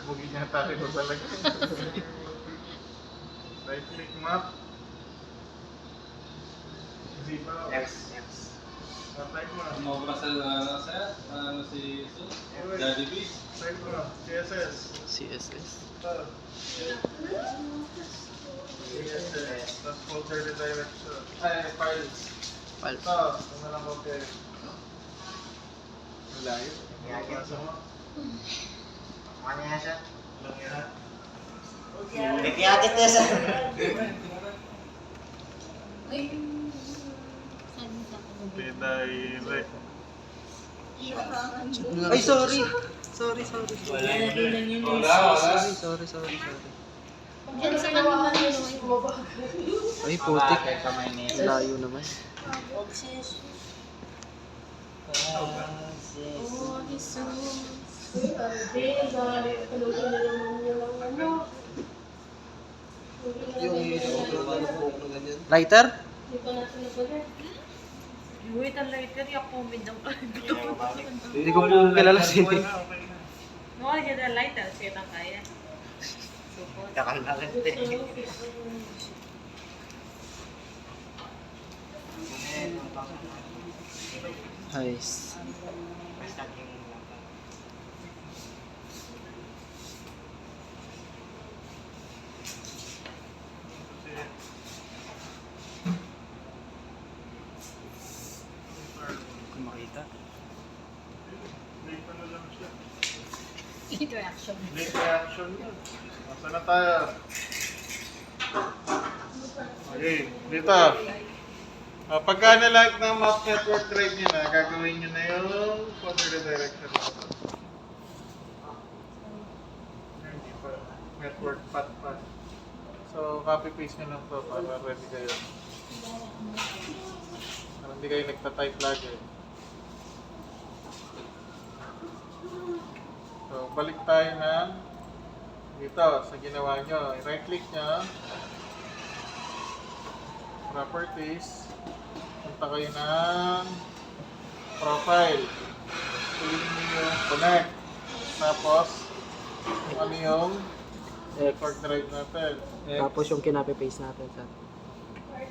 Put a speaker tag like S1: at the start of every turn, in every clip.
S1: Bugin niya tayo ko talaga. Right click map. Zero.
S2: X.
S1: Type mo.
S3: Sumobra sa si Sus, Daddy B.
S1: Type mo. CSS.
S4: CSS.
S1: Ito. CSS. Tapos folder redirection. Ay, files.
S4: Files.
S1: Ito. Ito na lang okay. Malayo. Mabasa mo.
S2: Ano yan siya?
S1: Lang yan.
S2: Nagkiyakit niya siya.
S1: Redirect.
S4: Ay, sorry. Sorry.
S3: Wala.
S4: Sorry.
S5: Diyan sa naman
S4: Ay, putik.
S2: Kay kamay ni Jesus.
S4: Layo naman.
S5: Oh, Jesus.
S4: Lighter?
S6: Wait, ang lighter yung comment ng
S4: Hindi ko po kilala si
S1: Okay na, okay na.
S6: No, yung the lighter, siya na kaya. Support.
S2: Kakalalit eh.
S4: Nice.
S2: Basta king lang.
S4: Kung makita.
S1: Late na lang siya.
S5: Interaction.
S1: Late reaction yun. Masa na tayo? Okay, dito. Pagka na-like ng map network drive nyo na, gagawin nyo na yung folder redirection. Hindi pa. Network path. So, copy-paste nyo lang to para ready kayo. Para hindi kayo nagta-type lagi. So, balik tayo ng dito sa ginawa nyo. Right-click nyo. Properties. Punta kayo ng profile. Piliin nyo yung connect. Tapos, kung ano yung network drive natin.
S4: Tapos yung kinape-paste natin sa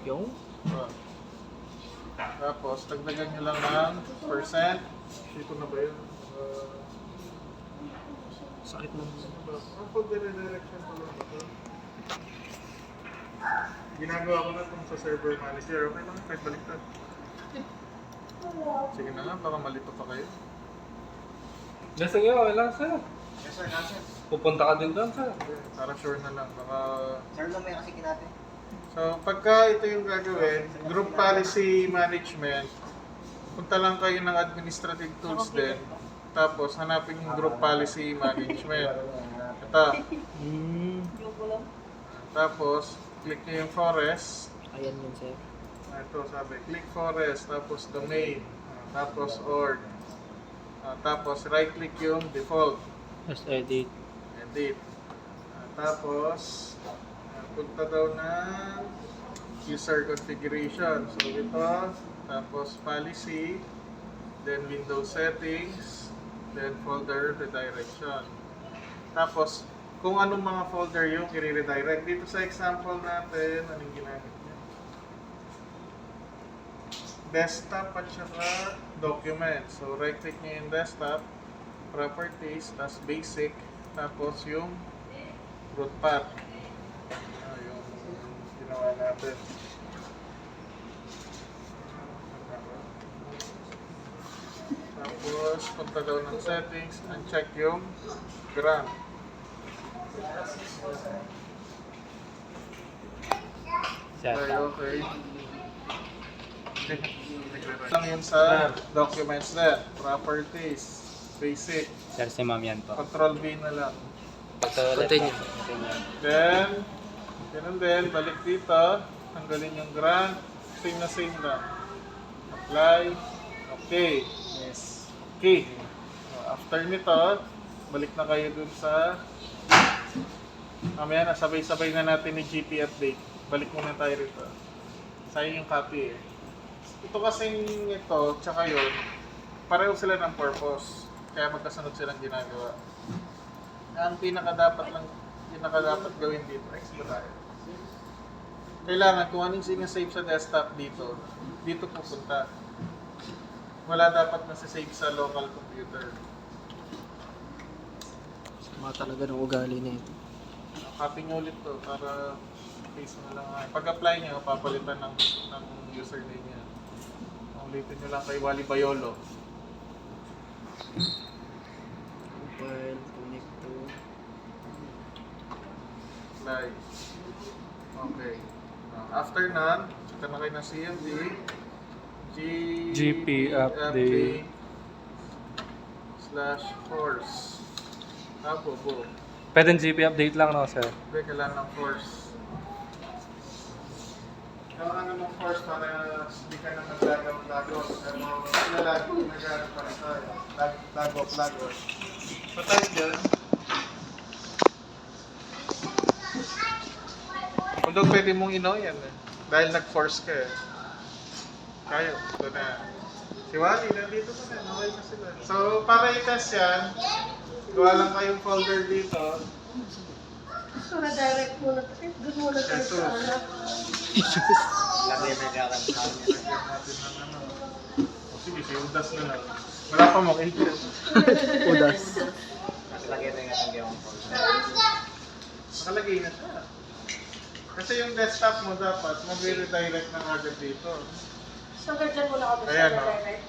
S4: yung
S1: So, tapos, dagdagan nyo lang ng percent. Ito na ba yun?
S4: sakit ng
S1: Ang folder redirection ko lang ito. Ginagawa ko na itong sa server manager. Okay lang, kahit baliktad. Sige na nga, baka malito pa kayo.
S3: Sige, okay lang sir.
S2: Yes sir, sir.
S3: Pupunta ka din doon sir.
S1: Para sure na lang. Baka...
S2: Sir, lumay kasi kinapin.
S1: So, pagka ito yung gagawin, group policy management, punta lang kayo ng administrative tools din. Tapos, hanapin yung group policy management. Ito. Tapos, click nyo yung forest.
S4: ayan yun sir.
S1: Ito sabi, click forest, tapos domain, tapos org. Tapos, right-click yung default.
S4: Just edit.
S1: Edit. Tapos, punta daw ng user configuration. So, ito, tapos policy, then Windows settings, then folder redirection. Tapos, kung anong mga folder yung i-redirect. Dito sa example natin, anong ginamit niya? Desktop at saka document. So, right-click niyo yung desktop, properties, tapos basic, tapos yung root path. Yung ginawa natin. Tapos, punta daw ng settings, uncheck yung grant. Okay. Lang yun sa documents na, properties, basic,
S4: Sir, si ma'am yan po.
S1: control V na lang.
S4: Continue.
S1: Then, ganun din, balik dito, tanggalin yung grant, same lang. Apply, okay.
S4: Yes.
S1: Okay. So, after nito, balik na kayo dun sa mamaya na, sabay-sabay na natin ni GP update. Balik muna tayo rito. Sayang yung copy eh. Ito kasing ito, tsaka yun, pareho sila ng purpose. Kaya magkasunod silang ginagawa. Ang pinaka dapat gawin dito, expedite. Kailangan kung anong sinasave sa desktop dito pupunta. Wala dapat nasa-save sa local computer.
S4: Sama talaga ng ugali na ito.
S1: Copy nyo ulit to para paste mo lang. Pag-apply nyo, papalitan ng username niya. Ulitin nyo lang kay Wally Bayolo.
S4: Mobile, connect to...
S1: Apply. Okay. After nun, check na kayo ng CMD.
S7: GP update.
S1: /force. Tapo po.
S7: Pwede GP update lang, no, sir?
S1: Hindi, kailangan ng force. Kailangan ng force para hindi ka na mag-log-out. Pero nag-log pa rin tayo. Log-out. Patay dyan. Although pwede mong ino yan eh. Dahil nag-force ka eh. Kayo, ito na. Si Wally, nandito pa na. Okay na sila. So, para i-test yan, gawa lang kayong folder dito.
S8: So, na-direct muna. Doon muna tayo sa harap.
S2: Lagay na garan sa amin.
S1: Lagyan natin ng ano. O sige, si Udas na lang. Wala pa mo, agent.
S4: Udas.
S2: Lagay na yung gawang folder.
S1: Nakalagay na siya. Kasi yung desktop mo dapat mag-redirect ng agad dito.
S8: So, ganyan muna ako
S1: Ayan
S8: sa
S1: o.
S8: direct.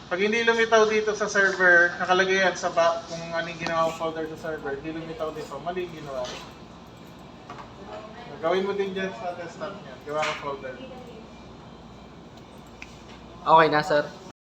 S1: Pag hindi lumitaw dito sa server, nakalagay yan sa kung anong ginawa folder sa server, hindi lumitaw dito, mali yung ginawa. Gawin mo din dyan sa desktop niya, gawa ka folder.
S4: Okay na, sir.